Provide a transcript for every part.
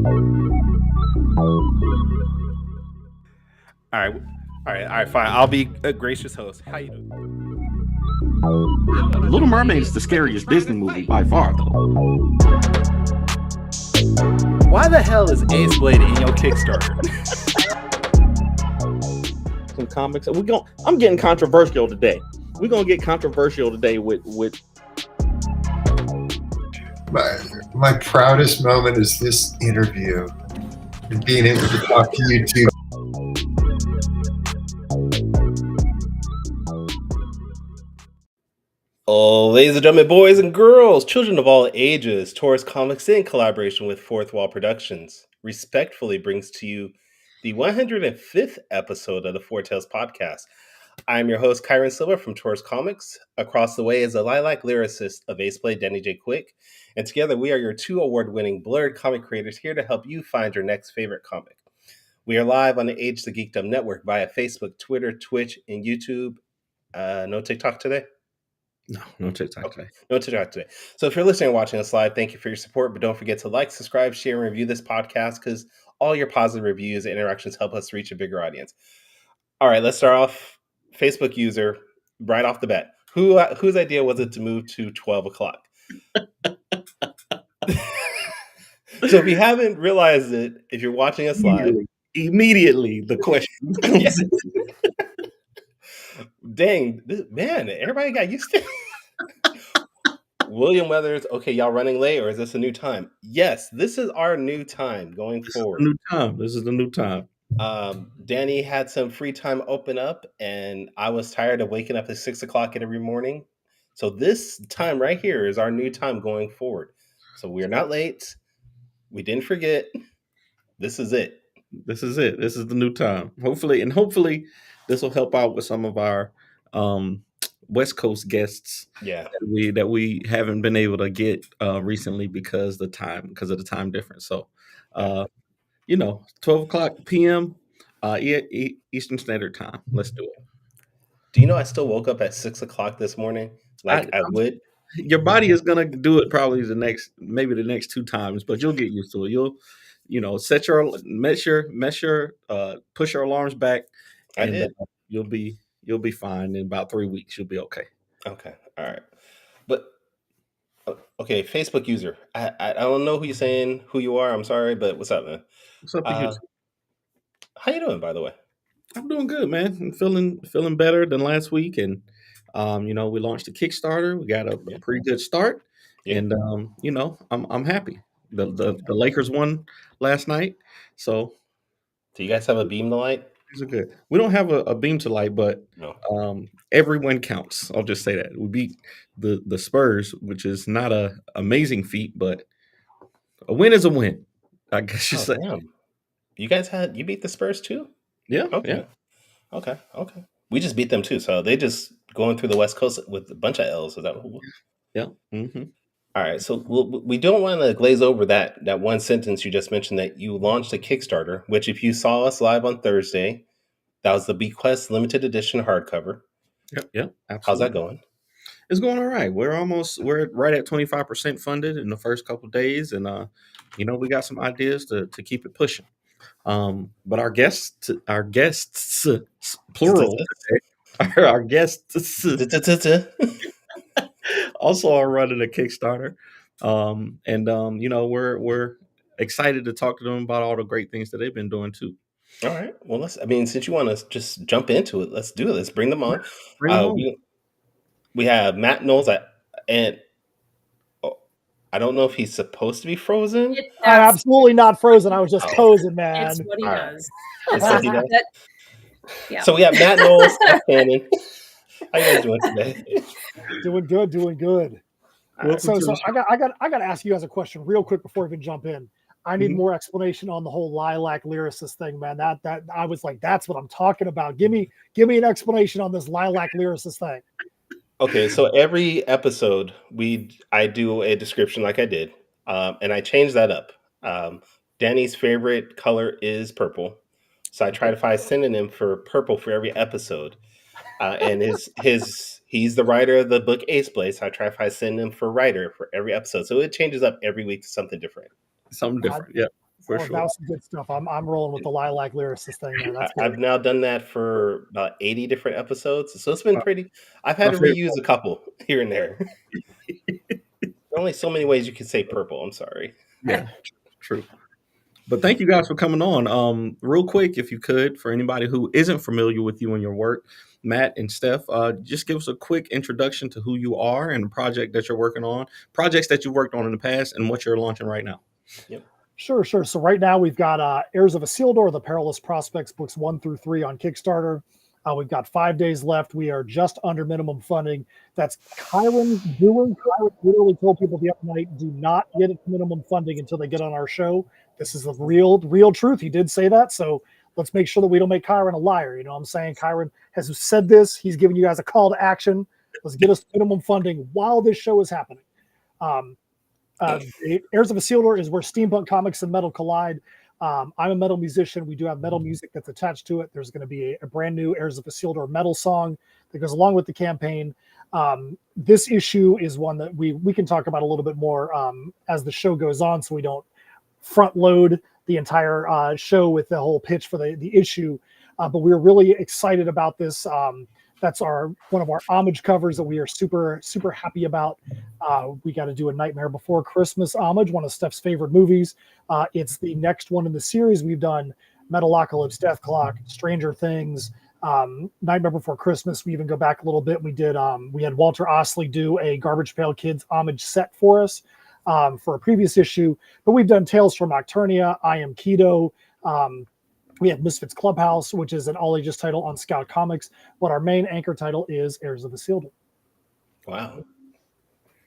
All right, all right, fine. I'll be a gracious host. How you doing? Little Mermaid is the scariest Disney movie by far, though. Why the hell is Ace Blade in your Kickstarter? Some comics. I'm getting controversial today. We're gonna get controversial today with. My proudest moment is this interview and being able to talk to you two. Oh, ladies and gentlemen, boys and girls, children of all ages, Taurus Comics in collaboration with Fourth Wall Productions respectfully brings to you the 105th episode of the Four Tales podcast. I'm your host, Kyron Silva from Taurus Comics. Across the way is the lilac lyricist of Ace Blade, Danny J. Quick. And together we are your two award-winning blurred comic creators here to help you find your next favorite comic. We are live on the Age the Geekdom network via Facebook, Twitter, Twitch, and YouTube. No TikTok today? No TikTok today. No TikTok today. So if you're listening or watching us live, thank you for your support. But don't forget to like, subscribe, share, and review this podcast because all your positive reviews and interactions help us reach a bigger audience. All right, let's start off. Facebook user, right off the bat. Whose idea was it to move to 12 o'clock? So if you haven't realized it, if you're watching us live, immediately the question comes in. Dang, man, everybody got used to it. William Weathers, okay, y'all running late, or is this a new time? Yes, this is our new time going forward. This is the new time. Danny had some free time open up, and I was tired of waking up at 6 o'clock every morning. So this time right here is our new time going forward. So we are not late. We didn't forget. This is it. This is it. This is the new time. Hopefully this will help out with some of our West Coast guests. Yeah, that we haven't been able to get recently because of the time difference. So, 12 o'clock p.m. Eastern Standard Time. Let's do it. Do you know I still woke up at 6 o'clock this morning? I would. Your body is gonna do it probably the next two times, but you'll get used to it. You'll set your push your alarms back, and you'll be fine in about 3 weeks. You'll be okay. Okay, all right, but okay, Facebook user. I don't know who you're saying who you are. I'm sorry, but what's up, man? What's up, you? How you doing, by the way? I'm doing good, man. I'm feeling better than last week, and we launched a Kickstarter. We got a pretty good start, and I'm happy. The Lakers won last night, so. Do you guys have a beam to light? These are good. We don't have a beam to light, but every win counts. I'll just say that we beat the Spurs, which is not a amazing feat, but a win is a win. I guess you say. Damn. You beat the Spurs too? Yeah. Okay. Yeah. Okay. We just beat them too, so they just going through the West Coast with a bunch of L's. Is that? Yeah. Mm-hmm. All right, so we don't want to glaze over that one sentence you just mentioned that you launched a Kickstarter, which if you saw us live on Thursday, that was the Bequest limited edition hardcover. Yep. Absolutely. How's that going? It's going all right. We're right at 25% funded in the first couple of days, and we got some ideas to keep it pushing. But our guests plural, our guests also are running a Kickstarter. We're excited to talk to them about all the great things that they've been doing too. All right. Well, since you want to just jump into it, let's do it. Let's bring them on. We have Matt Knowles, and I don't know if he's supposed to be frozen. I'm absolutely not frozen. I was just posing, man. It's what he does. It's what he does. Yeah. So we have Matt Knowles, Steph Cannon. How you guys doing today? Doing good. So I got to ask you guys a question real quick before we can jump in. I need more explanation on the whole lilac lyricist thing, man. That I was like, that's what I'm talking about. Give me an explanation on this lilac lyricist thing. Okay, so every episode I do a description like I did, and I changed that up. Danny's favorite color is purple, so I try to find a synonym for purple for every episode. And he's the writer of the book Ace Blade, so I try to find a synonym for writer for every episode. So it changes up every week to something different. Yeah. for Oh, sure. that was some good stuff. I'm rolling with the lilac lyricist thing there. That's good. I've now done that for about 80 different episodes, so it's been pretty. I've had My to favorite reuse a couple here and there. There are only so many ways you can say purple. I'm sorry. Yeah, true. But thank you guys for coming on. Real quick, if you could, for anybody who isn't familiar with you and your work, Matt and Steph, just give us a quick introduction to who you are and the project that you're working on, projects that you've worked on in the past, and what you're launching right now. Yep. Sure. So right now we've got Heirs of Isildur, the Perilous Prospects, books 1 through 3 on Kickstarter. We've got 5 days left. We are just under minimum funding. That's Kyron's doing. Kyron literally told people the other night, do not get it to minimum funding until they get on our show. This is the real truth. He did say that. So let's make sure that we don't make Kyron a liar. You know what I'm saying? Kyron has said this. He's giving you guys a call to action. Let's get us minimum funding while this show is happening. Heirs of Isildur is where steampunk comics and metal collide. I'm a metal musician. We do have metal music that's attached to it. There's going to be a brand new Heirs of Isildur metal song that goes along with the campaign. This issue is one that we can talk about a little bit more as the show goes on, so we don't front load the entire show with the whole pitch for the issue. But we're really excited about this. That's one of our homage covers that we are super happy about. We got to do a Nightmare Before Christmas homage, one of Steph's favorite movies. It's the next one in the series. We've done Metalocalypse, Death Clock, Stranger Things, Nightmare Before Christmas. We even go back a little bit. We had Walter Osley do a Garbage Pail Kids homage set for us for a previous issue. But we've done Tales from Nocturnia, I Am Keto. We have Misfits Clubhouse, which is an all-ages title on Scout Comics, but our main anchor title is Heirs of Isildur. Wow.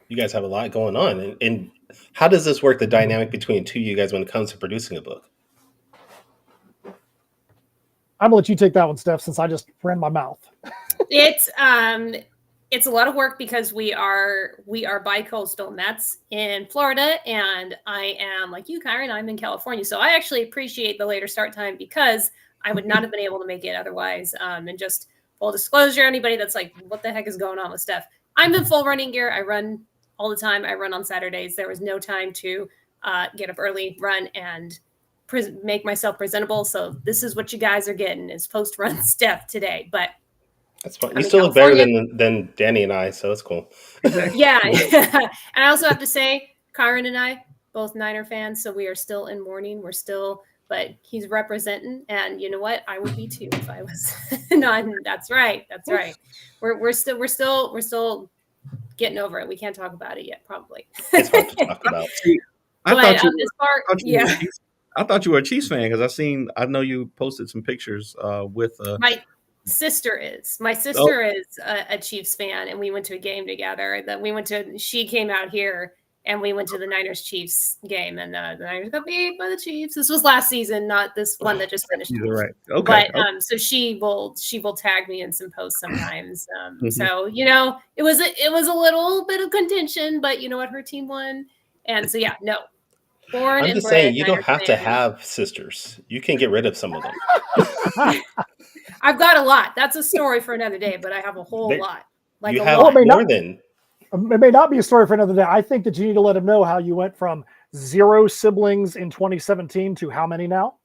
You guys have a lot going on. And how does this work, the dynamic between two of you guys when it comes to producing a book? I'm going to let you take that one, Steph, since I just ran my mouth. It's a lot of work because we are bi-coastal. Matt's in Florida, and I am, like you, Kyron, I'm in California. So I actually appreciate the later start time because I would not have been able to make it otherwise. And just full disclosure, anybody that's like, what the heck is going on with Steph? I'm in full running gear. I run all the time. I run on Saturdays. There was no time to get up early, run, and make myself presentable. So this is what you guys are getting is post-run Steph today. But that's fine. You still look better than Danny and I, so it's cool. Yeah. And I also have to say, Kyron and I, both Niner fans, so we are still in mourning. But he's representing, and you know what? I would be too if I was not. That's right. We're still getting over it. We can't talk about it yet, probably. It's hard to talk about. I thought you were a Chiefs fan because I know you posted some pictures with my sister is a Chiefs fan, and we went to a game together. She came out here, and we went to the Niners Chiefs game, and the Niners got beat by the Chiefs. This was last season, not this one that just finished. Right. Okay. But so she will tag me in some posts sometimes. So it was a little bit of contention, but you know what, her team won, and so yeah, no. I'm just saying, you don't have to have sisters. You can get rid of some of them. I've got a lot. That's a story for another day, but I have a whole lot. Like you have more than. It may not be a story for another day. I think that you need to let them know how you went from 0 siblings in 2017 to how many now?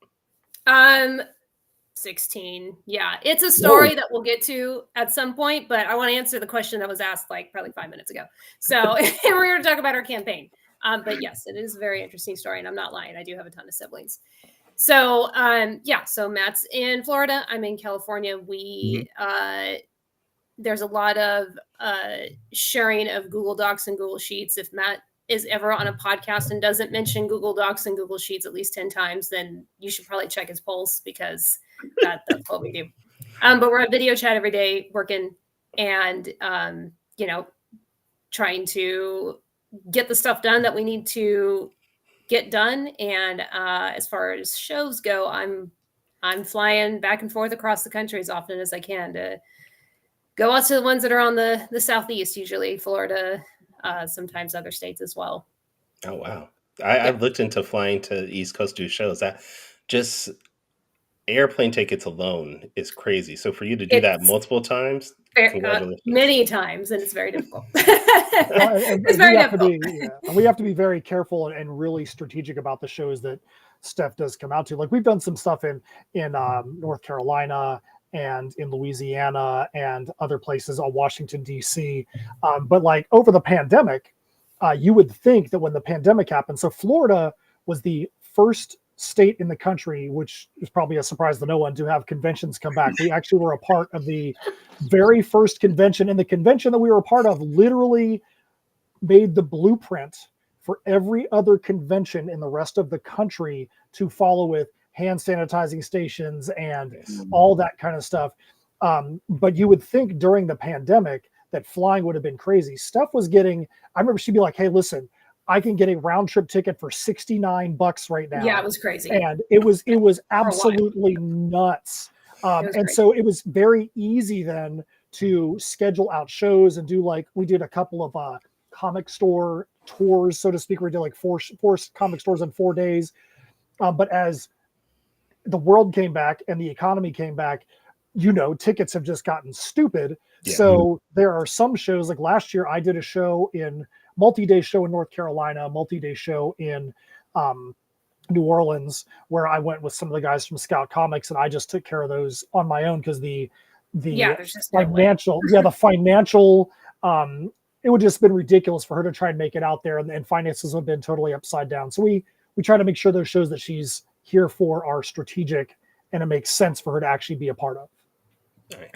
16. Yeah, it's a story that we'll get to at some point, but I want to answer the question that was asked like probably 5 minutes ago. So we're going to talk about our campaign. But yes, it is a very interesting story, and I'm not lying. I do have a ton of siblings. So so Matt's in Florida. I'm in California. There's a lot of sharing of Google Docs and Google Sheets. If Matt is ever on a podcast and doesn't mention Google Docs and Google Sheets at least 10 times, then you should probably check his pulse because that's what we do. But we're on video chat every day working and, trying to get the stuff done that we need to get done. And as far as shows go, I'm flying back and forth across the country as often as I can to go out to the ones that are on the Southeast, usually Florida, sometimes other states as well. Oh, wow. I've looked into flying to the East Coast to do shows. That just airplane tickets alone is crazy. So for you to do that multiple times, many times, and it's very difficult. It's very difficult. We have to be very careful and really strategic about the shows that Steph does come out to. Like we've done some stuff in North Carolina and in Louisiana and other places, Washington, D.C. But like over the pandemic, you would think that when the pandemic happened, so Florida was the first state in the country, which is probably a surprise to no one, to have conventions come back. We actually were a part of the very first convention, and the convention that we were a part of literally made the blueprint for every other convention in the rest of the country to follow, with hand sanitizing stations and all that kind of stuff. But you would think during the pandemic that flying would have been crazy. Steph was getting, I remember she'd be like, hey, listen, I can get a round trip ticket for $69 right now. Yeah, it was crazy. And it was absolutely nuts. So it was very easy then to schedule out shows and do, like, we did a couple of comic store tours, so to speak. We did like four comic stores in 4 days. But as the world came back and the economy came back, tickets have just gotten stupid. Yeah. So there are some shows, like last year I did a show multi-day show in North Carolina, multi-day show in New Orleans, where I went with some of the guys from Scout Comics, and I just took care of those on my own because the financial, it would just been ridiculous for her to try and make it out there, and finances have been totally upside down. So we try to make sure those shows that she's here for are strategic and it makes sense for her to actually be a part of. Nice.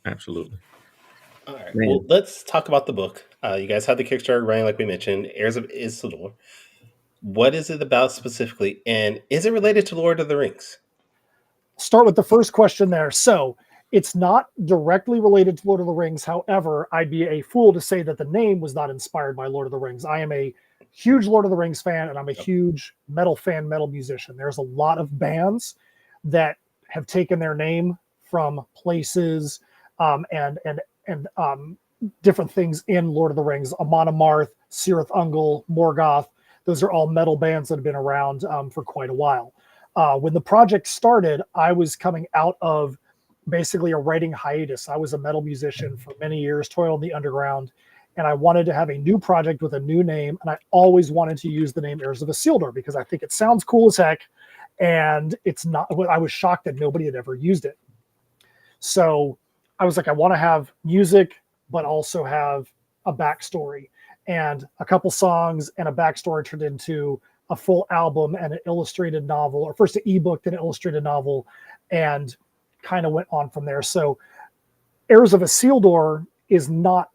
Absolutely. All right. Man. Well, let's talk about the book. You guys have the Kickstarter running, like we mentioned, Heirs of Isildur. What is it about specifically, and is it related to Lord of the Rings? Start with the first question there. So it's not directly related to Lord of the Rings. However, I'd be a fool to say that the name was not inspired by Lord of the Rings. I am a huge Lord of the Rings fan, and I'm a huge metal fan, metal musician. There's a lot of bands that have taken their name from places and different things in Lord of the Rings. Amon Amarth, Cirith Ungol, Morgoth. Those are all metal bands that have been around for quite a while. When the project started, I was coming out of basically a writing hiatus. I was a metal musician for many years, toiled in the underground, and I wanted to have a new project with a new name, and I always wanted to use the name Heirs of Isildur because I think it sounds cool as heck, and it's not. I was shocked that nobody had ever used it. So I was like, I want to have music, but also have a backstory. And a couple songs and a backstory turned into a full album and an illustrated novel, or first an ebook, then an illustrated novel, and kind of went on from there. So Heirs of Isildur is not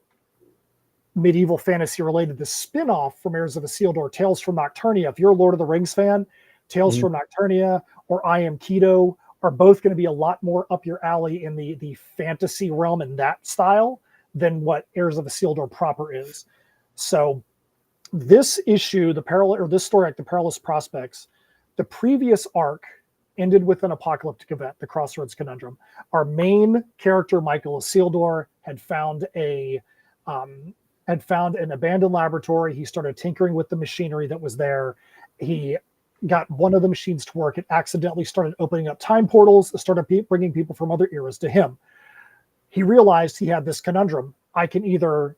medieval fantasy related. The spin-off from Heirs of Isildur, Tales from Nocturnia, if you're a Lord of the Rings fan, Tales from Nocturnia or I Am Keto are both going to be a lot more up your alley in the fantasy realm and that style than what Heirs of Isildur proper is. So this issue, this story arc, The Perilous Prospects, the previous arc ended with an apocalyptic event, the Crossroads Conundrum. Our main character, Michael Isildur, had found an abandoned laboratory. He started tinkering with the machinery that was there. He got one of the machines to work. It accidentally started opening up time portals, started bringing people from other eras to him. He realized he had this conundrum. I can either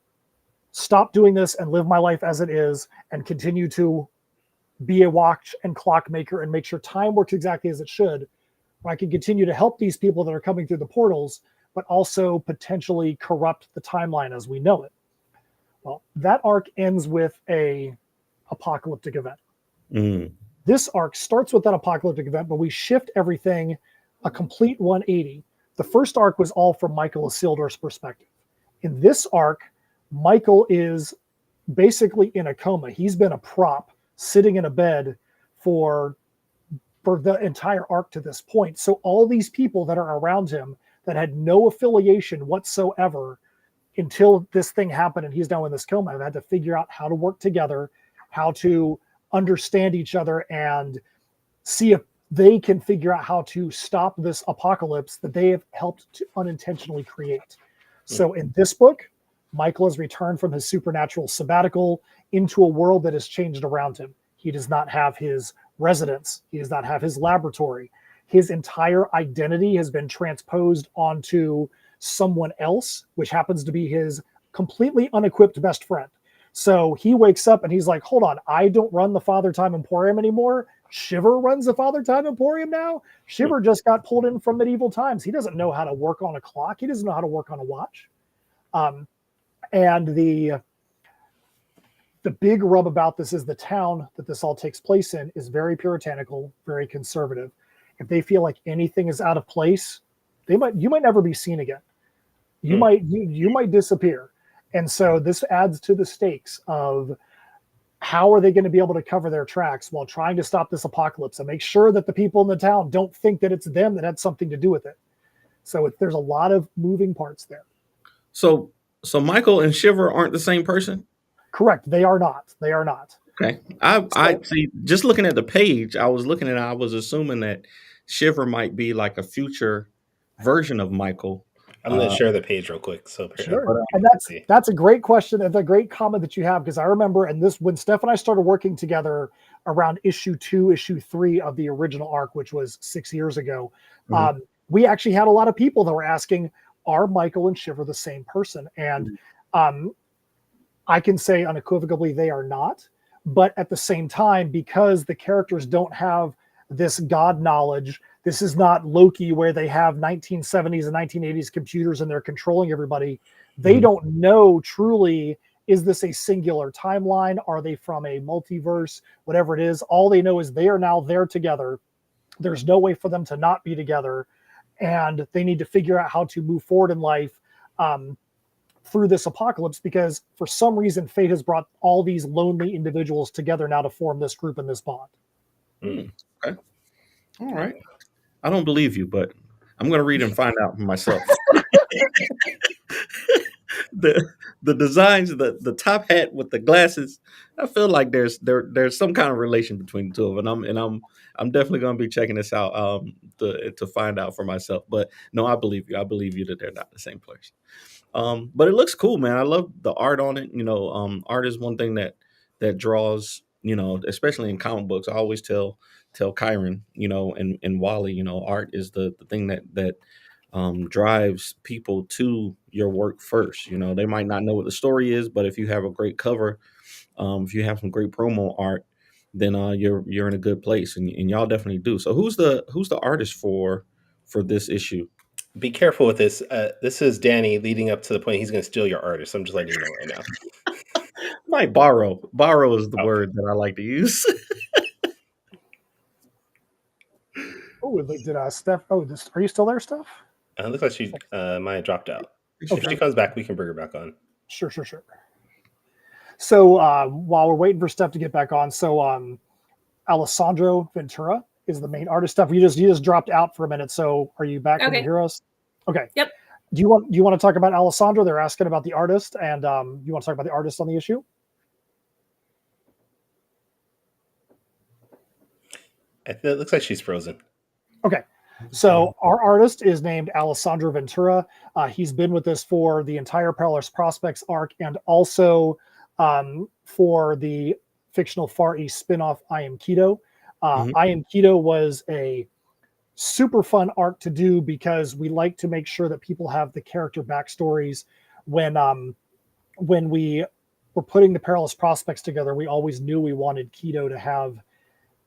stop doing this and live my life as it is and continue to be a watch and clock maker and make sure time works exactly as it should, or I can continue to help these people that are coming through the portals, but also potentially corrupt the timeline as we know it. Well, that arc ends with a apocalyptic event. This arc starts with that apocalyptic event, but we shift everything a complete 180. The first arc was all from Michael Isildur's perspective. In this arc, Michael is basically in a coma. He's been a prop sitting in a bed for the entire arc to this point. So all these people that are around him that had no affiliation whatsoever until this thing happened and he's now in this coma have had to figure out how to work together, how to understand each other, and see if they can figure out how to stop this apocalypse that they have helped to unintentionally create. So in this book, Michael has returned from his supernatural sabbatical into a world that has changed around him. He does not have his residence. He does not have his laboratory. His entire identity has been transposed onto someone else, which happens to be his completely unequipped best friend. So he wakes up and he's like, hold on, I don't run the Father Time Emporium anymore. Shiver runs the Father Time Emporium now. Shiver just got pulled in from medieval times. He doesn't know how to work on a clock. He doesn't know how to work on a watch. And the big rub about this is the town that this all takes place in is very puritanical, very conservative. If they feel like anything is out of place, you might never be seen again. You might disappear. And so this adds to the stakes of how are they going to be able to cover their tracks while trying to stop this apocalypse and make sure that the people in the town don't think that it's them that had something to do with it. So there's a lot of moving parts there. So Michael and Shiver aren't the same person? Correct. They are not. They are not. Okay. I see. Just looking at the page, I was assuming that Shiver might be like a future version of Michael. I'm going to share the page real quick. So sure. And that's a great question and a great comment that you have, because I remember when Steph and I started working together around issue 2, issue 3 of the original arc, which was 6 years ago, we actually had a lot of people that were asking, are Michael and Shiver the same person? And I can say unequivocally they are not. But at the same time, because the characters don't have this God knowledge, this is not Loki where they have 1970s and 1980s computers and they're controlling everybody. They don't know truly, is this a singular timeline? Are they from a multiverse? Whatever it is, all they know is they are now there together. There's no way for them to not be together. And they need to figure out how to move forward in life through this apocalypse, because for some reason, fate has brought all these lonely individuals together now to form this group and this bond. Okay. All right. I don't believe you, but I'm going to read and find out for myself. The designs, the top hat with the glasses, I feel like there's some kind of relation between the two of them, and I'm definitely going to be checking this out to find out for myself. But no, I believe you. I believe you that they're not the same person. But it looks cool, man. I love the art on it. Art is one thing that draws, especially in comic books. I always tell Kyron, and Wally, art is the thing that drives people to your work first. They might not know what the story is, but if you have a great cover, if you have some great promo art, then you're in a good place, and y'all definitely do. So who's the artist for this issue? Be careful with this. This is Danny leading up to the point he's going to steal your artist. I'm just letting you know right now. Might borrow. Borrow is the word that I like to use. Did Steph? Are you still there, Steph? It looks like she might have dropped out. Okay. If she comes back, we can bring her back on. Sure. So while we're waiting for Steph to get back on, so Alessandro Ventura is the main artist. Steph, you just dropped out for a minute. So are you back? Can you hear us? Okay. Yep. Do you want to talk about Alessandro? They're asking about the artist, and you want to talk about the artist on the issue? It looks like she's frozen. Okay. So our artist is named Alessandro Ventura. He's been with us for the entire Perilous Prospects arc, and also for the fictional Far East spinoff, I Am Keto. I Am Keto was a super fun arc to do because we like to make sure that people have the character backstories. When we were putting the Perilous Prospects together, we always knew we wanted Keto to have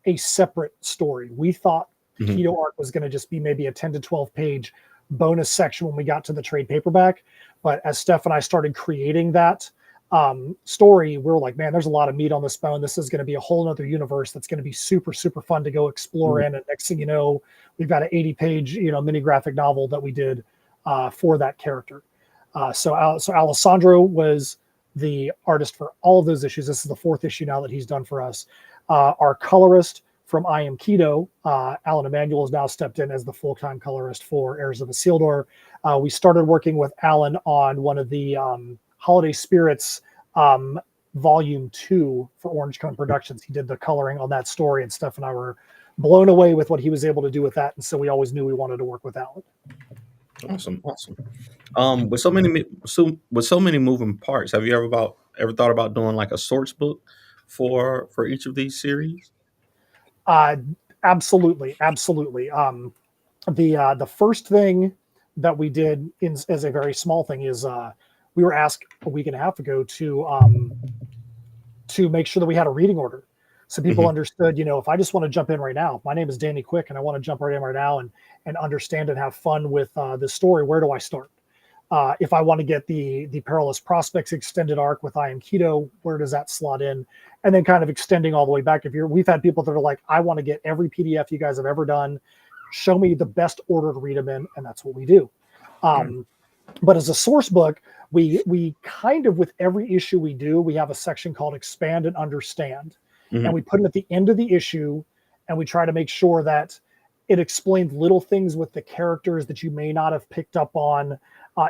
a separate story. We thought the Keto arc was going to just be maybe a 10 to 12 page bonus section when we got to the trade paperback. But as Steph and I started creating that story, we were like, man, there's a lot of meat on this bone. This is going to be a whole nother universe that's going to be super, super fun to go explore in. And next thing you know, we've got an 80 page, mini graphic novel that we did for that character. So Alessandro was the artist for all of those issues. This is the 4th issue now that he's done for us. Our colorist from I Am Keto, Alan Emanuel, has now stepped in as the full-time colorist for Heirs of Isildur. We started working with Alan on one of the Holiday Spirits Volume 2 for Orange Cone Productions. He did the coloring on that story, and Steph and I were blown away with what he was able to do with that. And so we always knew we wanted to work with Alan. Awesome. With so many moving parts, have you ever thought about doing like a source book for each of these series? Absolutely. The first thing that we did as a very small thing is we were asked a week and a half ago to make sure that we had a reading order. So people understood, if I just want to jump in right now, my name is Danny Quick and I want to jump right in right now and understand and have fun with this story, where do I start? If I want to get the Perilous Prospects extended arc with I Am Keto, where does that slot in? And then kind of extending all the way back. We've had people that are like, I want to get every PDF you guys have ever done. Show me the best order to read them in, and that's what we do. But as a source book, we kind of, with every issue we do, we have a section called Expand and Understand. And we put it at the end of the issue, and we try to make sure that it explains little things with the characters that you may not have picked up on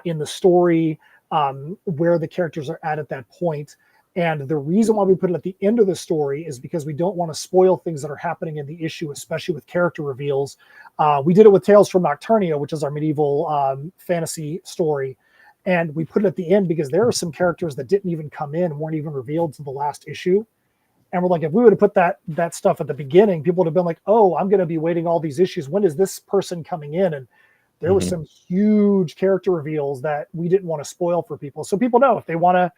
in the story, where the characters are at that point. And the reason why we put it at the end of the story is because we don't want to spoil things that are happening in the issue, especially with character reveals. We did it with Tales from Nocturnia, which is our medieval fantasy story. And we put it at the end because there are some characters that didn't even come in, weren't even revealed to the last issue. And we're like, if we would have put that stuff at the beginning, people would have been like, oh, I'm going to be waiting all these issues. When is this person coming in? And there were some huge character reveals that we didn't want to spoil for people. So people know if they want to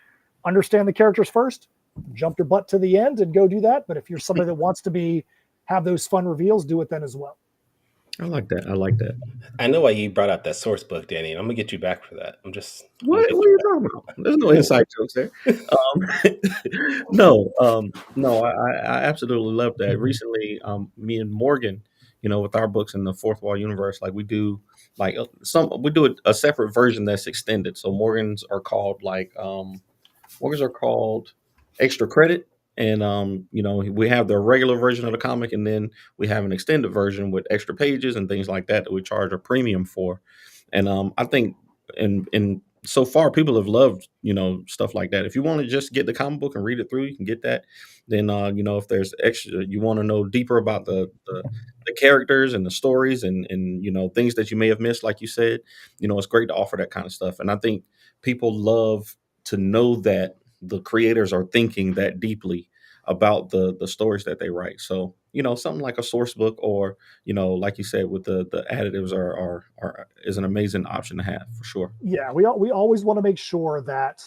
understand the characters first, jump your butt to the end and go do that. But if you're somebody that wants to have those fun reveals, do it then as well. I like that. I know why you brought up that source book, Danny, and I'm gonna get you back for that. What are you talking about? There's no inside jokes there. No, I absolutely love that. Recently, me and Morgan, with our books in the Fourth Wall universe, like we do, we do a separate version that's extended. So Morgan's are called extra credit. And we have the regular version of the comic, and then we have an extended version with extra pages and things like that we charge a premium for. And I think in so far people have loved stuff like that. If you want to just get the comic book and read it through, you can get that. Then if there's extra, you want to know deeper about the characters and the stories and things that you may have missed, like you said, it's great to offer that kind of stuff. And I think people love to know that the creators are thinking that deeply about the stories that they write. So, something like a source book or, like you said, with the additives is an amazing option to have for sure. Yeah. We always want to make sure that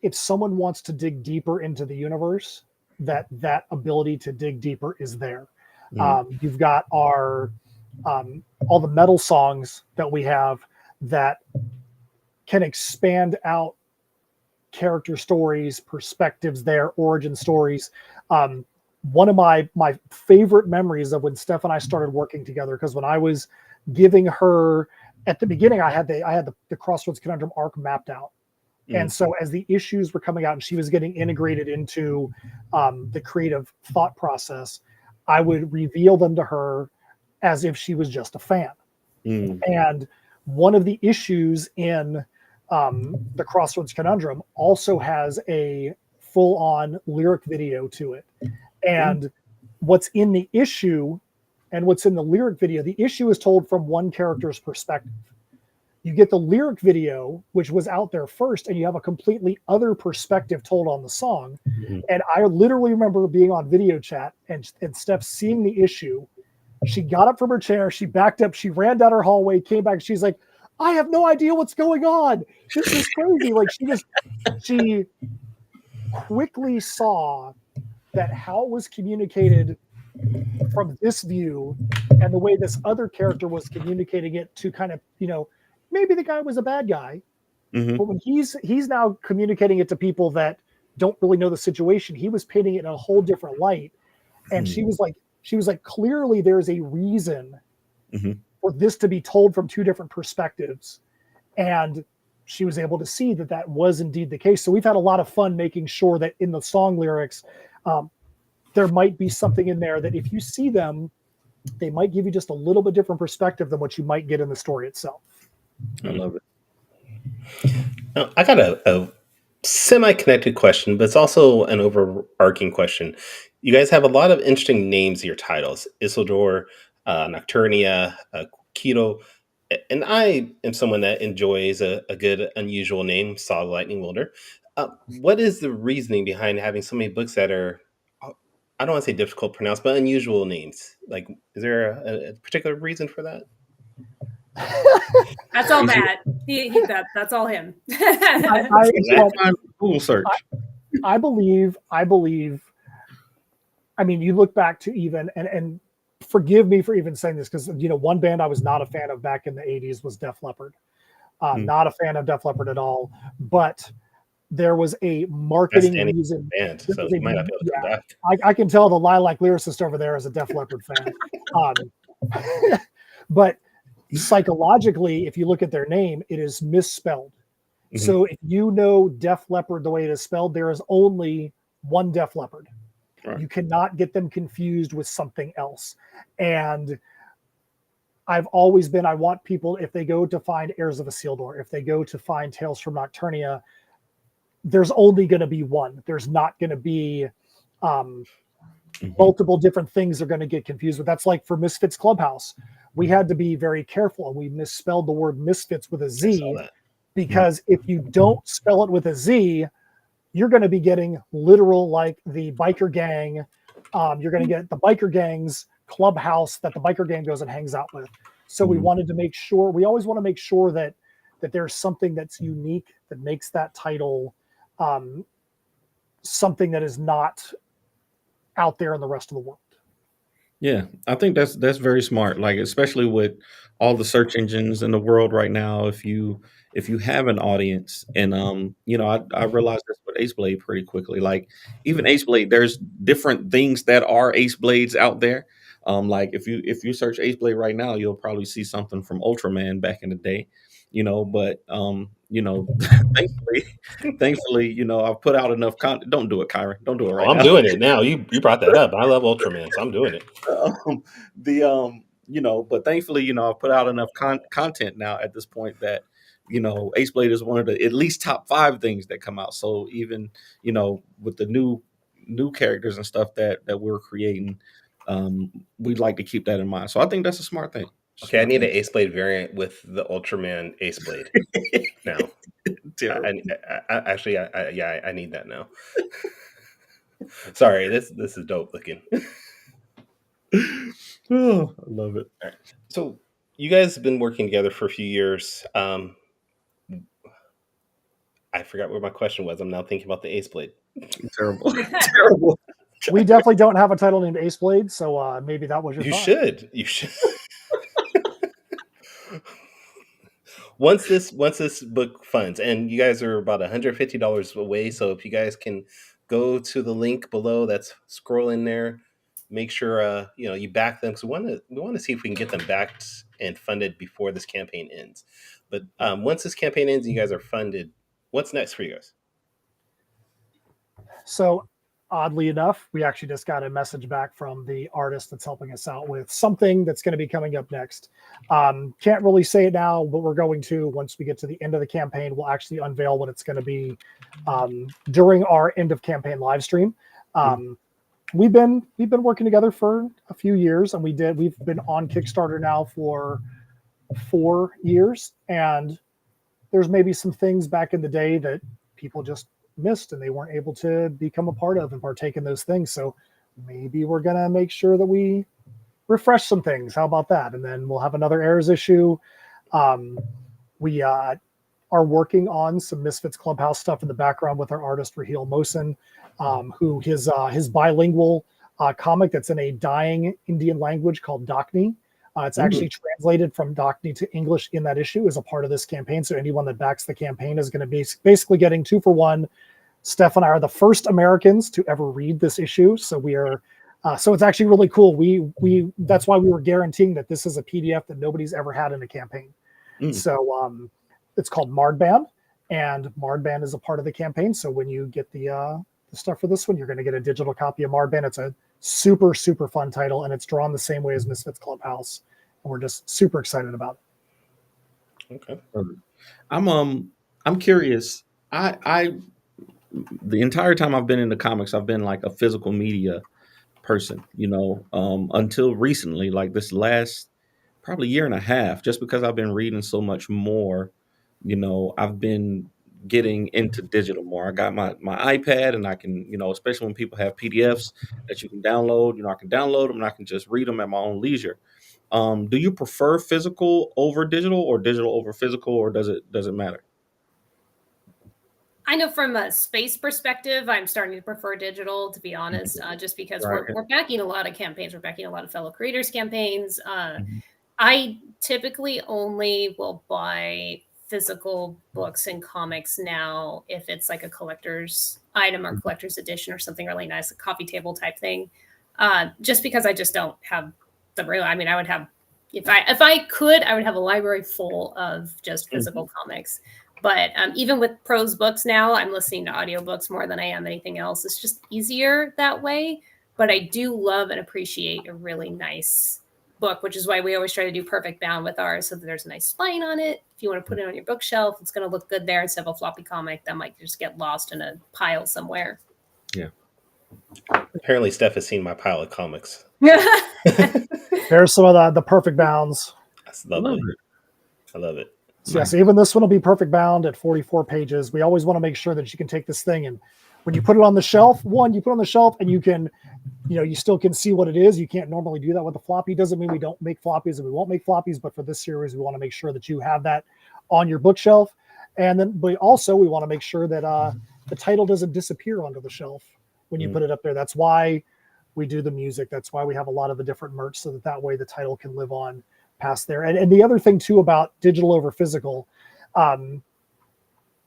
if someone wants to dig deeper into the universe, that ability to dig deeper is there. You've got all the metal songs that we have that can expand out character stories, perspectives there, origin stories. One of my favorite memories of when Steph and I started working together, because when I was giving her at the beginning, I had the Crossroads Conundrum arc mapped out. And so as the issues were coming out and she was getting integrated into the creative thought process, I would reveal them to her as if she was just a fan. And one of the issues in the Crossroads Conundrum also has a full-on lyric video to it. And what's in the issue and what's in the lyric video, the issue is told from one character's perspective. You get the lyric video, which was out there first, and you have a completely other perspective told on the song. And I literally remember being on video chat and Steph seeing the issue. She got up from her chair, she backed up, she ran down her hallway, came back, she's like, I have no idea what's going on. This is crazy. Like she quickly saw that how it was communicated from this view and the way this other character was communicating it to kind of, maybe the guy was a bad guy, but when he's now communicating it to people that don't really know the situation, he was painting it in a whole different light. And she was like, clearly there's a reason for this to be told from two different perspectives. And she was able to see that was indeed the case. So we've had a lot of fun making sure that in the song lyrics, there might be something in there that if you see them, they might give you just a little bit different perspective than what you might get in the story itself. I love it. Now, I got a semi-connected question, but it's also an overarching question. You guys have a lot of interesting names in your titles: Isildur, Nocturnia, Keto, and I am someone that enjoys a good, unusual name, Saw the Lightning Wilder. What is the reasoning behind having so many books that are, I don't want to say difficult to pronounce, but unusual names? Like, is there a particular reason for that? That's all Matt. That's all him. Google search. I believe. I mean, you look back to even and forgive me for even saying this because one band I was not a fan of back in the '80s was Def Leppard. Not a fan of Def Leppard at all, but there was a marketing reason. Band, so you might not be able to come back. I can tell the Lilac lyricist over there is a Def Leppard fan. But psychologically, if you look at their name, it is misspelled. Mm-hmm. So if you know Def Leppard the way it is spelled, there is only one Def Leppard. Right. You cannot get them confused with something else. And I've always been, I want people, if they go to find Heirs of Isildur, if they go to find Tales from Nocturnia, there's only going to be one. There's not going to be multiple different things they're going to get confused with. That's like for Misfits Clubhouse. We had to be very careful, and we misspelled the word Misfits with a Z because if you don't spell it with a Z, you're going to be getting literal like the biker gang. You're going to get the biker gang's clubhouse that the biker gang goes and hangs out with. So we wanted to make sure, we always want to make sure that there's something that's unique that makes that title something that is not out there in the rest of the world. Yeah, I think that's very smart. Like, especially with all the search engines in the world right now, if you have an audience, and I realized this with Ace Blade pretty quickly. Like, even Ace Blade, there's different things that are Ace Blades out there. Like if you search Ace Blade right now, you'll probably see something from Ultraman back in the day. But thankfully, I've put out enough content. Don't do it, Kyron. Don't do it right now. I'm doing it now. You brought that up. I love Ultraman, so I'm doing it. But thankfully, I've put out enough content now at this point that, Ace Blade is one of the at least top 5 things that come out. So even, with the new characters and stuff that we're creating, we'd like to keep that in mind. So I think that's a smart thing. Okay, I need an Ace Blade variant with the Ultraman Ace Blade now. I need that now. Sorry, this is dope looking. Oh, I love it. All right. So you guys have been working together for a few years. I forgot where my question was. I'm now thinking about the Ace Blade. Terrible. Terrible. We definitely don't have a title named Ace Blade, so maybe that was your thought. You should. Once this book funds, and you guys are about $150 away, so if you guys can go to the link below that's scrolling there, make sure you back them, because we want to see if we can get them backed and funded before this campaign ends. But once this campaign ends and you guys are funded, what's next for you guys? So oddly enough, we actually just got a message back from the artist that's helping us out with something that's going to be coming up next. Can't really say it now, but we're going to, once we get to the end of the campaign, we'll actually unveil what it's going to be during our end of campaign live stream. We've been working together for a few years, and we've been on Kickstarter now for 4 years, and there's maybe some things back in the day that people just missed and they weren't able to become a part of and partake in those things. So maybe we're going to make sure that we refresh some things. How about that? And then we'll have another Heirs issue. We are working on some Misfits Clubhouse stuff in the background with our artist, Raheel Mohsen, who his bilingual comic that's in a dying Indian language called Dakni. It's actually translated from Dakni to English in that issue as a part of this campaign. So anyone that backs the campaign is going to be basically getting 2 for 1. Steph and I are the first Americans to ever read this issue. So we are, so it's actually really cool. That's why we were guaranteeing that this is a PDF that nobody's ever had in a campaign. So it's called Mardban, and Mardban is a part of the campaign. So when you get the stuff for this one, you're going to get a digital copy of Mardban. It's a super, super fun title, and it's drawn the same way as Misfits Clubhouse. And we're just super excited about it. Okay. I'm curious. The entire time I've been in the comics, I've been like a physical media person, until recently, like this last probably year and a half, just because I've been reading so much more, I've been getting into digital more. I got my iPad, and I can, especially when people have PDFs that you can download, I can download them and I can just read them at my own leisure. Do you prefer physical over digital, or digital over physical, or does it matter? I know from a space perspective, I'm starting to prefer digital, to be honest, just because we're backing a lot of campaigns. We're backing a lot of fellow creators campaigns. I typically only will buy physical books and comics now if it's like a collector's item or collector's edition or something really nice, a coffee table type thing. Just because I just don't have the real. I mean, I would have, if I could, I would have a library full of just physical comics. But even with prose books now, I'm listening to audiobooks more than I am anything else. It's just easier that way. But I do love and appreciate a really nice book, which is why we always try to do perfect bound with ours, so that there's a nice spine on it. If you want to put it on your bookshelf, it's going to look good there instead of a floppy comic that might just get lost in a pile somewhere. Yeah. Apparently, Steph has seen my pile of comics. There's some of the perfect bounds. That's lovely. I love it. So yes, even this one will be perfect bound at 44 pages. We always want to make sure that you can take this thing, and when you put it on the shelf, you put it on the shelf and you can, you still can see what it is. You can't normally do that with a floppy. Doesn't mean we don't make floppies and we won't make floppies, but for this series, we want to make sure that you have that on your bookshelf. And then we want to make sure that the title doesn't disappear onto the shelf when you put it up there. That's why we do the music. That's why we have a lot of the different merch, so that way the title can live on past there. And the other thing too about digital over physical,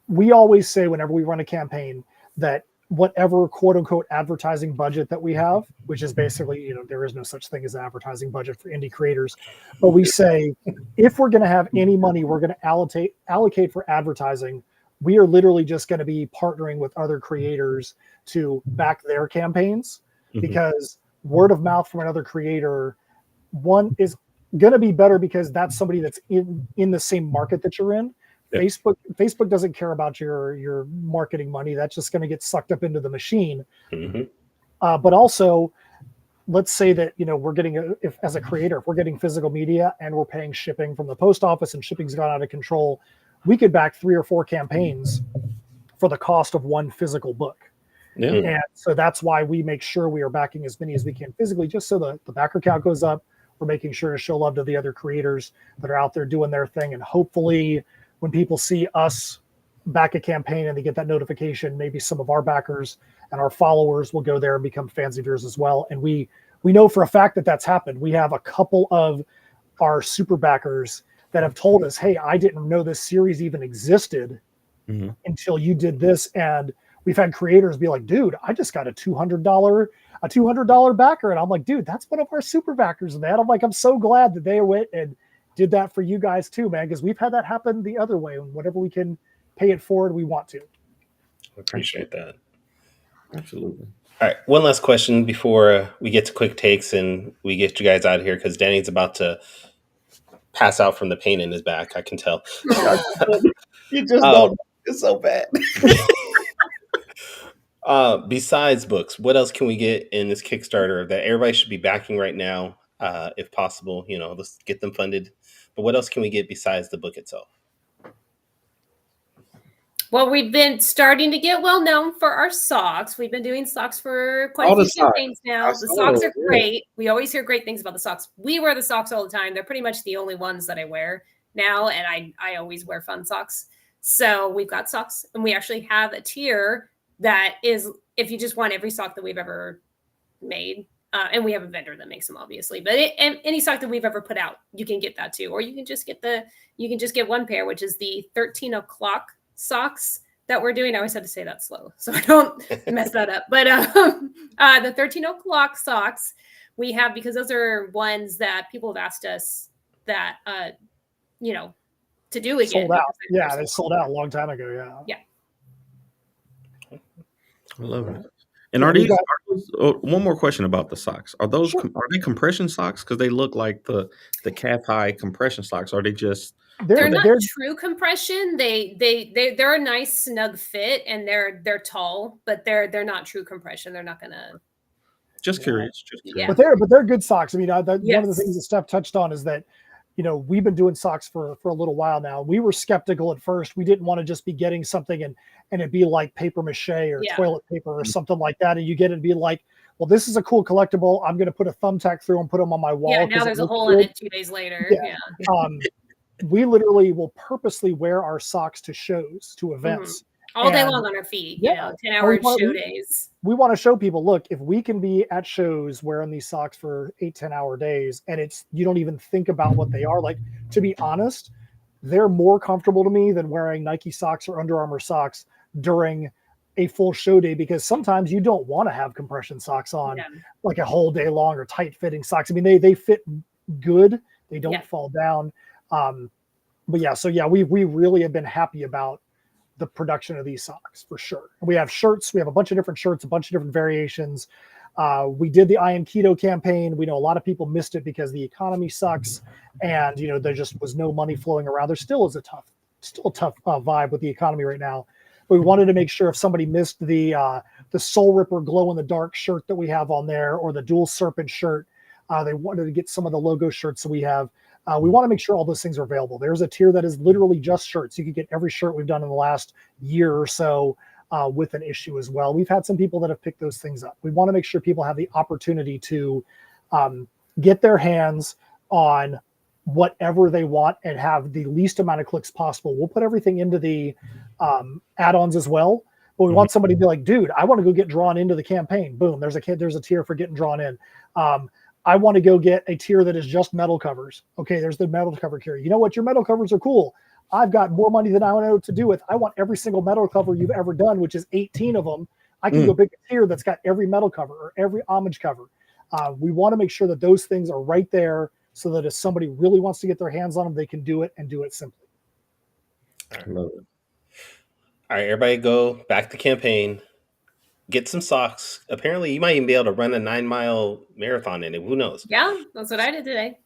we always say whenever we run a campaign that whatever quote unquote advertising budget that we have, which is basically, there is no such thing as an advertising budget for indie creators, but we say if we're going to have any money we're going to allocate for advertising, we are literally just going to be partnering with other creators to back their campaigns, because word of mouth from another creator, one, is going to be better because that's somebody that's in the same market that you're in. Yeah. Facebook doesn't care about your marketing money. That's just going to get sucked up into the machine. But also, let's say that we're getting as a creator, if we're getting physical media and we're paying shipping from the post office and shipping's gone out of control, we could back 3 or 4 campaigns for the cost of one physical book. Yeah. And so that's why we make sure we are backing as many as we can physically, just so the backer count goes up. We're making sure to show love to the other creators that are out there doing their thing. And hopefully when people see us back a campaign and they get that notification, maybe some of our backers and our followers will go there and become fans of yours as well. And we know for a fact that that's happened. We have a couple of our super backers that have told us, hey, I didn't know this series even existed until you did this. And we've had creators be like, dude, I just got a $200 backer. And I'm like, dude, that's one of our super backers, man. I'm like, I'm so glad that they went and did that for you guys too, man, because we've had that happen the other way. And whenever we can pay it forward, we want to. I appreciate that. Absolutely. All right. One last question before we get to quick takes and we get you guys out of here, because Danny's about to pass out from the pain in his back. I can tell. You just don't. It's so bad. Besides books, what else can we get in this Kickstarter that everybody should be backing right now, if possible? Let's get them funded. But what else can we get besides the book itself? Well, we've been starting to get well known for our socks. We've been doing socks for quite a few campaigns now. The socks are great. We always hear great things about the socks. We wear the socks all the time. They're pretty much the only ones that I wear now, and I always wear fun socks. So we've got socks, and we actually have a tier that is, if you just want every sock that we've ever made, and we have a vendor that makes them, obviously, but any sock that we've ever put out, you can get that too, or you can just get one pair, which is the 13 o'clock socks that we're doing. I always have to say that slow so I don't mess that up. But the 13 o'clock socks we have, because those are ones that people have asked us that to do again. Sold out. Yeah, they sold out a long time ago. Yeah. I love it. And are these one more question about the socks? Are they compression socks? Because they look like the calf high compression socks. Are they just? They're not true compression. They're a nice snug fit, and they're tall, but they're not true compression. They're not gonna. Just curious. Yeah. But they're good socks. I mean, one of the things that Steph touched on is that we've been doing socks for a little while now. We were skeptical at first. We didn't want to just be getting something and it be like paper mache or toilet paper or something like that, and you get it and be like well, this is a cool collectible. I'm going to put a thumbtack through and put them on my wall. Yeah, now there's a hole in it 2 days later. Yeah. We literally will purposely wear our socks to shows, to events. All day long on our feet, 10-hour show days. We want to show people, look, if we can be at shows wearing these socks for 8-10 hour days, and you don't even think about what they are. Like, to be honest, they're more comfortable to me than wearing Nike socks or Under Armour socks during a full show day, because sometimes you don't want to have compression socks on like a whole day long, or tight fitting socks. I mean, they fit good. They don't fall down. But we really have been happy about the production of these socks for sure. We have shirts. We have a bunch of different shirts, a bunch of different variations. We did the I Am Keto campaign. We know a lot of people missed it because the economy sucks, and there just was no money flowing around. There still is a tough vibe with the economy right now. But we wanted to make sure if somebody missed the Soul Ripper glow in the dark shirt that we have on there, or the Dual Serpent shirt, they wanted to get some of the logo shirts that we have. We want to make sure all those things are available. There's a tier that is literally just shirts. You can get every shirt we've done in the last year or so with an issue as well. We've had some people that have picked those things up. We want to make sure people have the opportunity to get their hands on whatever they want and have the least amount of clicks possible. We'll put everything into the add-ons as well. But we want somebody to be like, dude, I want to go get drawn into the campaign. Boom, there's a tier for getting drawn in. I want to go get a tier that is just metal covers. Okay, there's the metal cover tier. You know what? Your metal covers are cool. I've got more money than I know what to do with. I want every single metal cover you've ever done, which is 18 of them. I can go pick a tier that's got every metal cover or every homage cover. We want to make sure that those things are right there, so that if somebody really wants to get their hands on them, they can do it, and do it simply. I love it. All right, everybody go back to campaign. Get some socks. Apparently, you might even be able to run a 9-mile marathon in it. Who knows? Yeah, that's what I did today.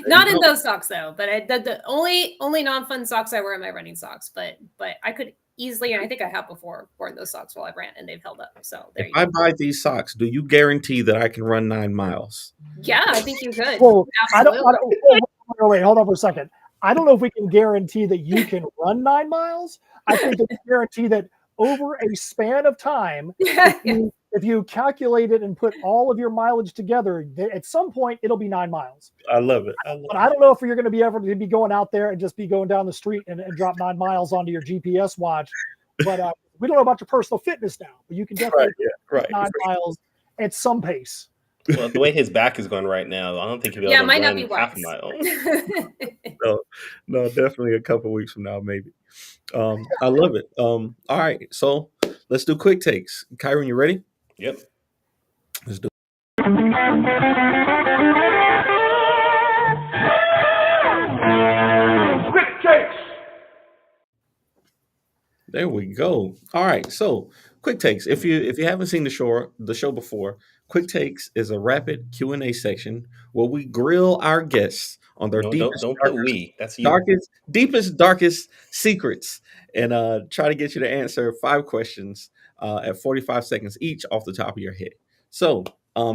Not in those socks though, but the only non-fun socks I wear are my running socks. But I could easily, and I think I have before, worn those socks while I ran, and they've held up. So there you go. If I buy these socks, do you guarantee that I can run 9 miles? Yeah, I think you could. Well, wait, hold on for a second. I don't know if we can guarantee that you can run 9 miles. I think that we guarantee that over a span of time, if you calculate it and put all of your mileage together, at some point it'll be 9 miles. I love it. But I don't know if you're going to be able to be going out there and just be going down the street and drop 9 miles onto your GPS watch. But we don't know about your personal fitness now. But you can definitely 9 miles at some pace. Well, the way his back is going right now, I don't think he'll be able to run half a mile. No, definitely a couple weeks from now, maybe. I love it. All right, so let's do quick takes. Kyron, you ready? Yep. Let's do quick takes. There we go. All right, so quick takes. If you haven't seen the show before, Quick Takes is a rapid Q&A section where we grill our guests on their deepest, darkest secrets, and try to get you to answer 5 questions at 45 seconds each off the top of your head. So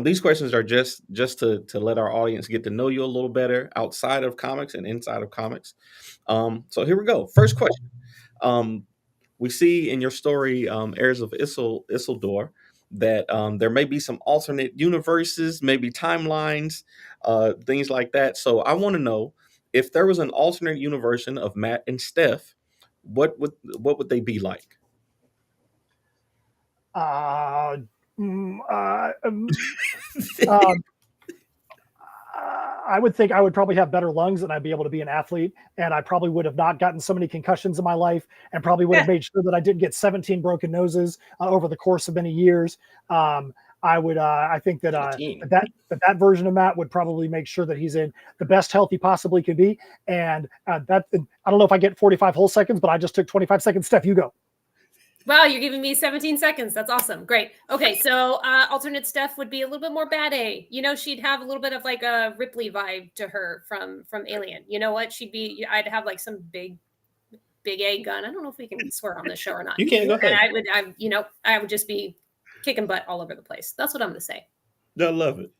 these questions are just to let our audience get to know you a little better outside of comics and inside of comics. So here we go. First question. We see in your story, Heirs of Isildur, that there may be some alternate universes, maybe timelines, things like that. So I want to know, if there was an alternate universe of Matt and Steph, what would they be like? I would think I would probably have better lungs and I'd be able to be an athlete, and I probably would have not gotten so many concussions in my life, and probably would have made sure that I didn't get 17 broken noses over the course of many years. I think that that version of Matt would probably make sure that he's in the best health he possibly could be. And I don't know if I get 45 whole seconds, but I just took 25 seconds. Steph, you go. Wow, you're giving me 17 seconds. That's awesome. Great. Okay, so alternate Steph would be a little bit more bad A. She'd have a little bit of like a Ripley vibe to her from Alien. You know what? I'd have like some big A gun. I don't know if we can swear on this show or not. You can, go ahead. And I would just be kicking butt all over the place. That's what I'm going to say. I love it.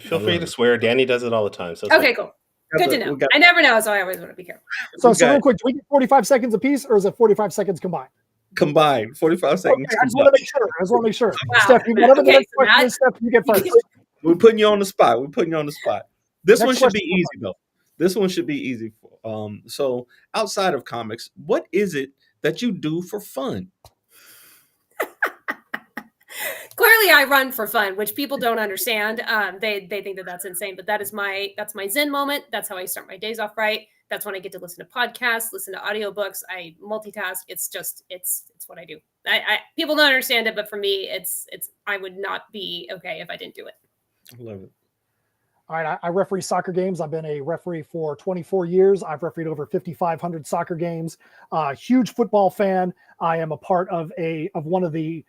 Feel free to swear. Danny does it all the time. So okay, cool. Good to know. I never know, so I always want to be careful. So real quick, do we get 45 seconds apiece, or is it 45 seconds combined? combined. 45 seconds. Okay, I just want to make sure. Wow. Steph, whatever the Okay, next so question Matt- is, Steph, you get first. We're putting you on the spot. This Next one should be question. easy though. This one should be easy. So outside of comics, what is it that you do for fun? Clearly, I run for fun, which people don't understand. They think that that's insane, but that's my Zen moment. That's how I start my days off right. That's when I get to listen to podcasts, listen to audiobooks. I multitask. It's what I do. I people don't understand it, but for me, it's I would not be okay if I didn't do it. I love it. All right, I referee soccer games. I've been a referee for 24 years. I've refereed over 5,500 soccer games. Huge football fan. I am a part of one of the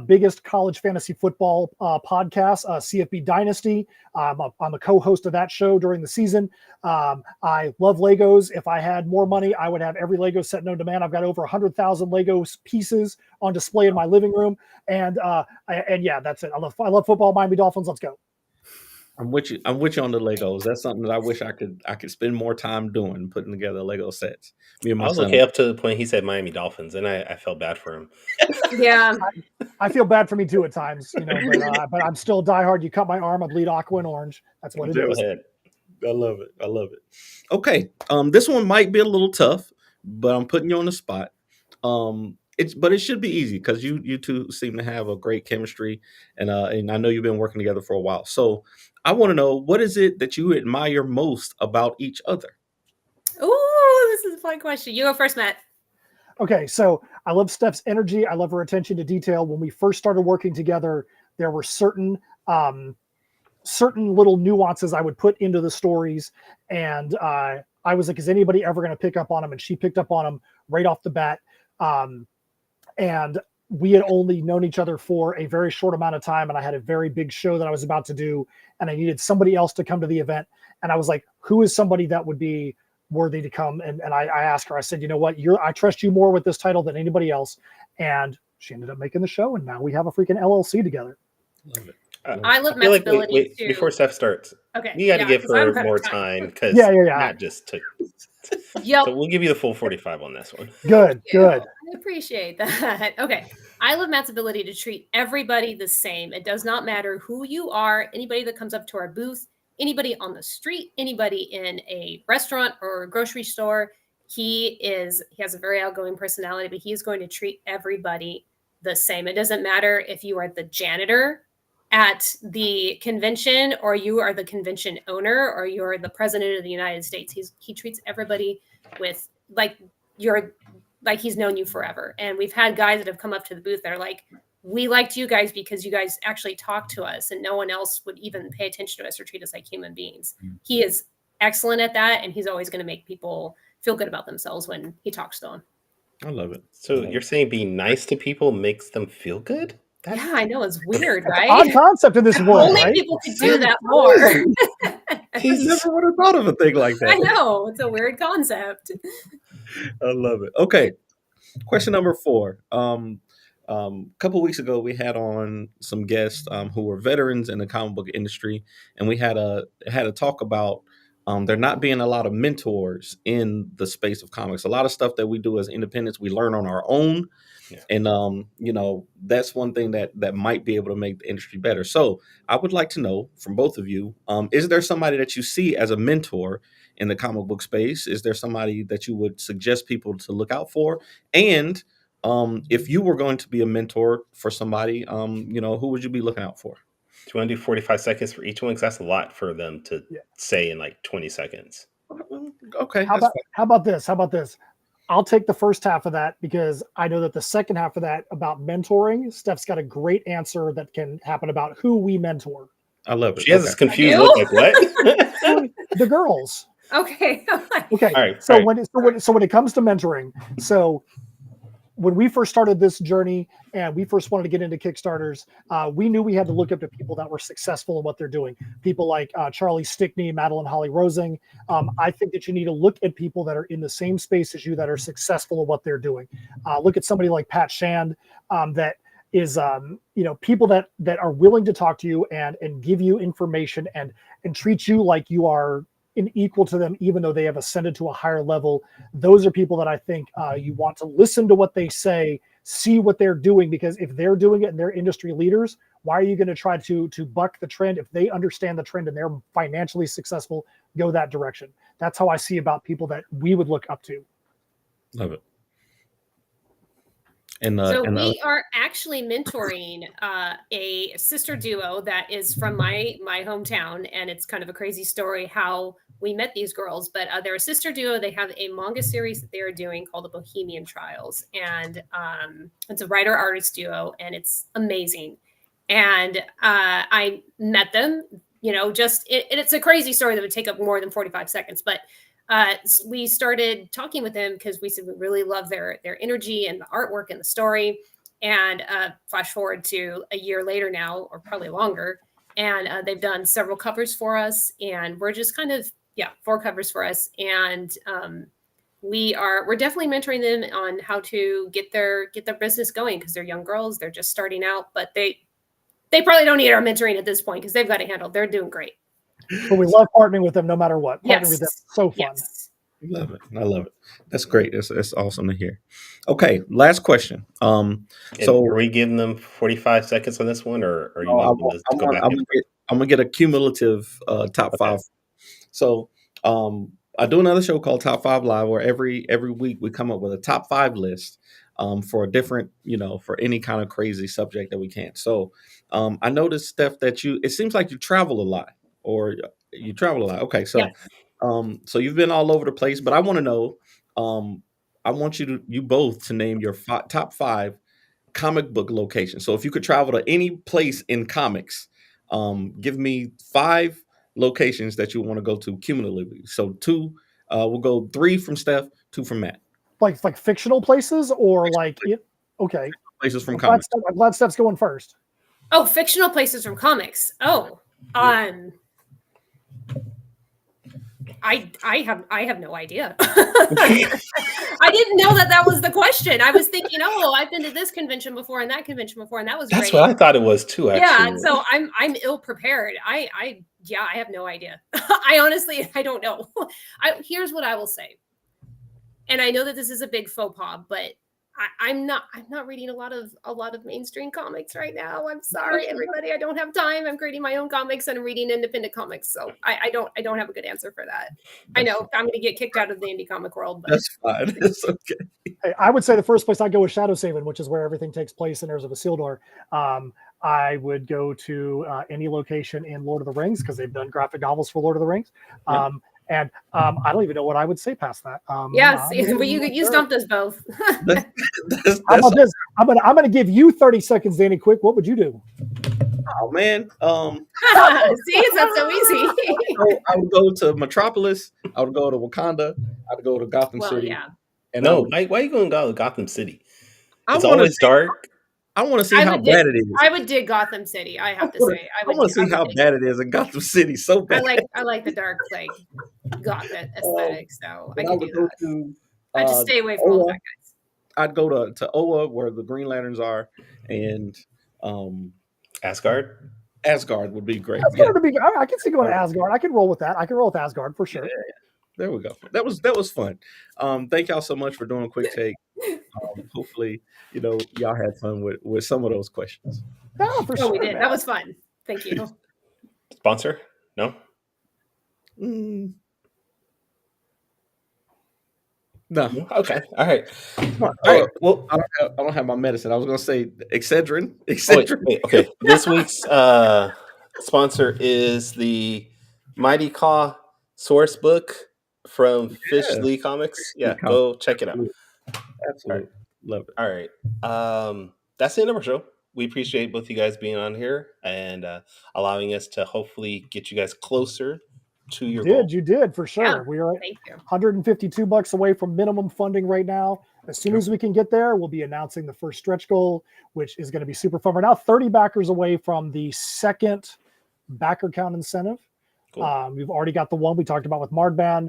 biggest college fantasy football podcasts, CFB Dynasty. I'm a co-host of that show during the season. I love Legos. If I had more money, I would have every Lego set known to man. I've got over 100,000 Lego pieces on display in my living room. And yeah, that's it. I love football. Miami Dolphins. Let's go. I'm with you on the Legos. That's something that I wish I could spend more time doing, putting together Lego sets. Me and my I was son. okay up to the point he said Miami Dolphins, and I felt bad for him. Yeah, I feel bad for me too at times, but I'm still diehard. You cut my arm, I bleed aqua and orange. That's what it Go is. ahead. I love it. Okay. This one might be a little tough, but I'm putting you on the spot. But it should be easy because you two seem to have a great chemistry, and I know you've been working together for a while. So I want to know, what is it that you admire most about each other? Ooh, this is a fun question. You go first, Matt. Okay, so I love Steph's energy. I love her attention to detail. When we first started working together, there were certain little nuances I would put into the stories, and I was like, is anybody ever going to pick up on them? And she picked up on them right off the bat. And we had only known each other for a very short amount of time, and I had a very big show that I was about to do, and I needed somebody else to come to the event. And I was like, who is somebody that would be worthy to come? And I asked her, I said, you know what, I trust you more with this title than anybody else. And she ended up making the show, and now we have a freaking LLC together. Love it. I love Matt's ability wait, too. before Steph starts. Okay, You got to give 'cause I'm her kind of more tight. time because Matt just took. Yep. So we'll give you the full 45 on this one. Good. I appreciate that. Okay. I love Matt's ability to treat everybody the same. It does not matter who you are, anybody that comes up to our booth, anybody on the street, anybody in a restaurant or a grocery store. He has a very outgoing personality, but he is going to treat everybody the same. It doesn't matter if you are the janitor at the convention or you are the convention owner or you're the president of the United States. He treats everybody with like he's known you forever. And we've had guys that have come up to the booth that are like, we liked you guys because you guys actually talked to us and no one else would even pay attention to us or treat us like human beings. He is excellent at that. And he's always going to make people feel good about themselves when he talks to them. I love it. So you're saying being nice to people makes them feel good? Yeah, I know. It's weird, right? Odd concept in this world, Only right? people could do that more. I never would have thought of a thing like that. I know. It's a weird concept. I love it. Okay. Question number 4. A couple weeks ago, we had on some guests who were veterans in the comic book industry, and we had a talk about there not being a lot of mentors in the space of comics. A lot of stuff that we do as independents, we learn on our own. Yeah. And, that's one thing that might be able to make the industry better. So I would like to know from both of you, is there somebody that you see as a mentor in the comic book space? Is there somebody that you would suggest people to look out for? And if you were going to be a mentor for somebody, who would you be looking out for? Do you want to do 45 seconds for each one? Because that's a lot for them to say in like 20 seconds. Okay. How about this? I'll take the first half of that because I know that the second half of that about mentoring, Steph's got a great answer that can happen about who we mentor. I love it. She has this confused look like, what? The girls. Okay. Okay. All right. So when it comes to mentoring, so when we first started this journey and we first wanted to get into Kickstarters, we knew we had to look up to people that were successful in what they're doing. People like Charlie Stickney, Madeline Holly Rosing. I think that you need to look at people that are in the same space as you that are successful in what they're doing. Look at somebody like Pat Shand that is, people that are willing to talk to you and give you information and treat you like you are equal to them, even though they have ascended to a higher level. Those are people that I think you want to listen to what they say, see what they're doing, because if they're doing it and they're industry leaders, why are you going to try to buck the trend? If they understand the trend and they're financially successful, go that direction. That's how I see about people that we would look up to. Love it. So we are actually mentoring a sister duo that is from my hometown, and it's kind of a crazy story how we met these girls. But they're a sister duo. They have a manga series that they are doing called The Bohemian Trials, and it's a writer-artist duo, and it's amazing. And I met them, it's a crazy story that would take up more than 45 seconds, but we started talking with them because we said we really love their energy and the artwork and the story. And flash forward to a year later now, or probably longer, and they've done several covers for us, and we're just kind of 4 covers for us. And we're definitely mentoring them on how to get their business going, because they're young girls, they're just starting out, but they probably don't need our mentoring at this point because they've got it handled. They're doing great. But we love partnering with them no matter what. Partnering with them, so fun. Yes. Love it. I love it. That's great. That's awesome to hear. Okay, last question. So are we giving them 45 seconds on this one, or are you wanting them to go back? I'm gonna get a cumulative top 5. So I do another show called Top 5 Live, where every week we come up with a top 5 list for a different, for any kind of crazy subject that we can. So I noticed, Steph, that it seems like you travel a lot, or you travel a lot. Okay, so Yes. So you've been all over the place, but I want to know, I want you both to name your top 5 comic book locations. So if you could travel to any place in comics, give me 5 locations that you want to go to cumulatively. So 2, we'll go 3 from Steph, 2 from Matt. Like fictional places, or okay. Places from comics. I'm glad Steph's going first. Oh, fictional places from comics. Oh, I have no idea. I didn't know that was the question. I was thinking, I've been to this convention before and that convention before, and that was That's great. what I thought it was too. Actually, yeah. So I'm ill prepared. I have no idea. I don't know. Here's what I will say, and I know that this is a big faux pas, but I'm not reading a lot of mainstream comics right now. I'm sorry, everybody. I don't have time. I'm creating my own comics and I'm reading independent comics. So I don't have a good answer for that. I know I'm going to get kicked out of the indie comic world, but that's fine. It's okay. Hey, I would say the first place I'd go is Shadow Savin, which is where everything takes place in Heirs of Isildur. I would go to any location in Lord of the Rings, because they've done graphic novels for Lord of the Rings. And I don't even know what I would say past that. Yes, but you stumped us both. How about this? I'm gonna give you 30 seconds, Danny. Quick, what would you do? Oh man, see, it's not so easy. I would go to Metropolis. I would go to Wakanda. I'd go to Gotham City. Yeah. And why are you going to go to Gotham City? It's always dark. I want to see how bad it is. I would dig Gotham City. I have to say, I want to see how bad it is in Gotham City. So bad. I like the dark, Gotham aesthetic. So I can do that. I just stay away from all the bad guys. I'd go to Oa, where the Green Lanterns are, and Asgard. Asgard would be great. I can see going to Asgard. I can roll with that. I can roll with Asgard for sure. Yeah. There we go. That was fun. Thank y'all so much for doing a quick take. Hopefully, y'all had fun with some of those questions. No, for sure. We did. Man. That was fun. Thank you. Sponsor? No. No. Okay. All right. All right. Well, I don't have my medicine. I was going to say Excedrin. Wait, okay. This week's sponsor is the Mighty Claw source book from Fish Lee Comics. Yeah, go check it out. Absolutely. Love it. All right. That's the end of our show. We appreciate both you guys being on here and allowing us to hopefully get you guys closer to your goal. You did for sure. Yeah, we are at $152 away from minimum funding right now. As soon as we can get there, we'll be announcing the first stretch goal, which is going to be super fun. We're now 30 backers away from the second backer count incentive. Cool. We've already got the one we talked about with Mardban.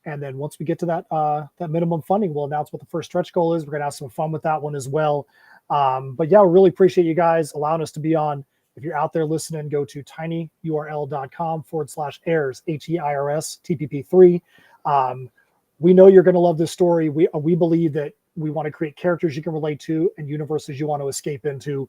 And then once we get to that minimum funding, we'll announce what the first stretch goal is. We're going to have some fun with that one as well. But yeah, we really appreciate you guys allowing us to be on. If you're out there listening, go to tinyurl.com/heirs, HEIRS, TPP3. We know you're going to love this story. We believe that We want to create characters you can relate to and universes you want to escape into.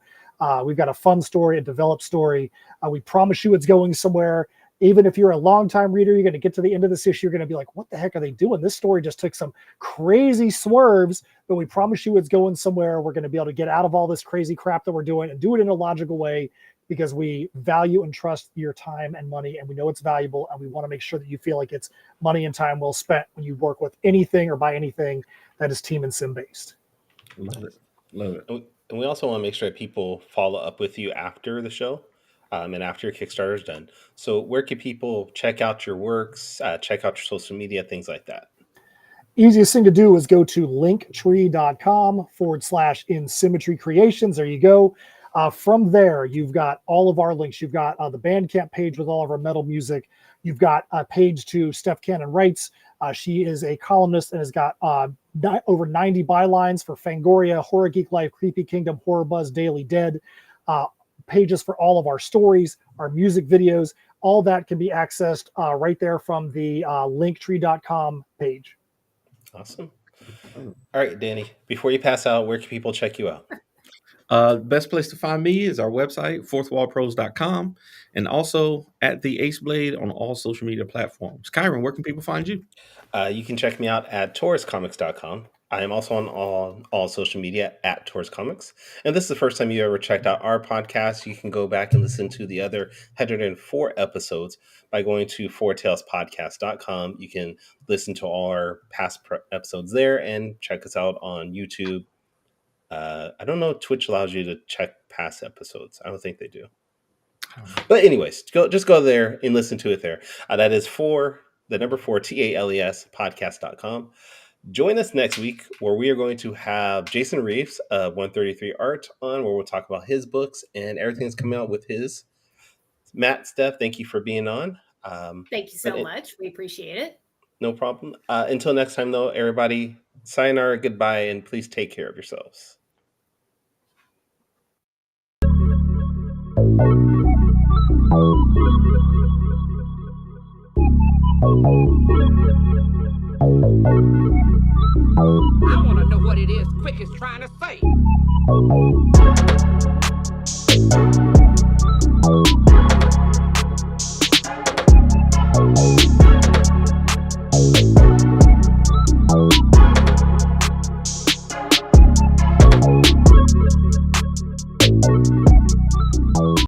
We've got a fun story, a developed story. We promise you it's going somewhere. Even if you're a longtime reader, you're going to get to the end of this issue. You're going to be like, what the heck are they doing? This story just took some crazy swerves, but we promise you it's going somewhere. We're going to be able to get out of all this crazy crap that we're doing and do it in a logical way because we value and trust your time and money, and we know it's valuable, and we want to make sure that you feel like it's money and time well spent when you work with anything or buy anything that is team and sim based. Love it. Love it. And we also want to make sure that people follow up with you after the show. And after your Kickstarter is done. So where can people check out your works, check out your social media, things like that? Easiest thing to do is go to linktree.com/Insymmetry Creations. There you go. From there, you've got all of our links. You've got the Bandcamp page with all of our metal music. You've got a page to Steph Cannon Writes. She is a columnist and has got over 90 bylines for Fangoria, Horror Geek Life, Creepy Kingdom, Horror Buzz, Daily Dead. Pages for all of our stories, our music videos, all that can be accessed right there from the linktree.com page. Awesome. All right, Danny, before you pass out, where can people check you out? Best place to find me is our website, fourthwallpros.com, and also at the Ace Blade on all social media platforms. Kyron, where can people find you? You can check me out at tauruscomics.com. I am also on all social media at Taurus Comics. And this is the first time you ever checked out our podcast. You can go back and listen to the other 104 episodes by going to fourtailspodcast.com. You can listen to all our past episodes there and check us out on YouTube. I don't know if Twitch allows you to check past episodes. I don't think they do. But anyways, just go there and listen to it there. That is the number 4, TALES podcast.com. Join us next week where we are going to have Jason Reeves of 133 Art on, where we'll talk about his books and everything that's coming out with his. Matt, Steph, thank you for being on. Thank you so much. We appreciate it. No problem. Until next time, though, everybody, sayonara, goodbye, and please take care of yourselves. I want to know what it is Quick is trying to say.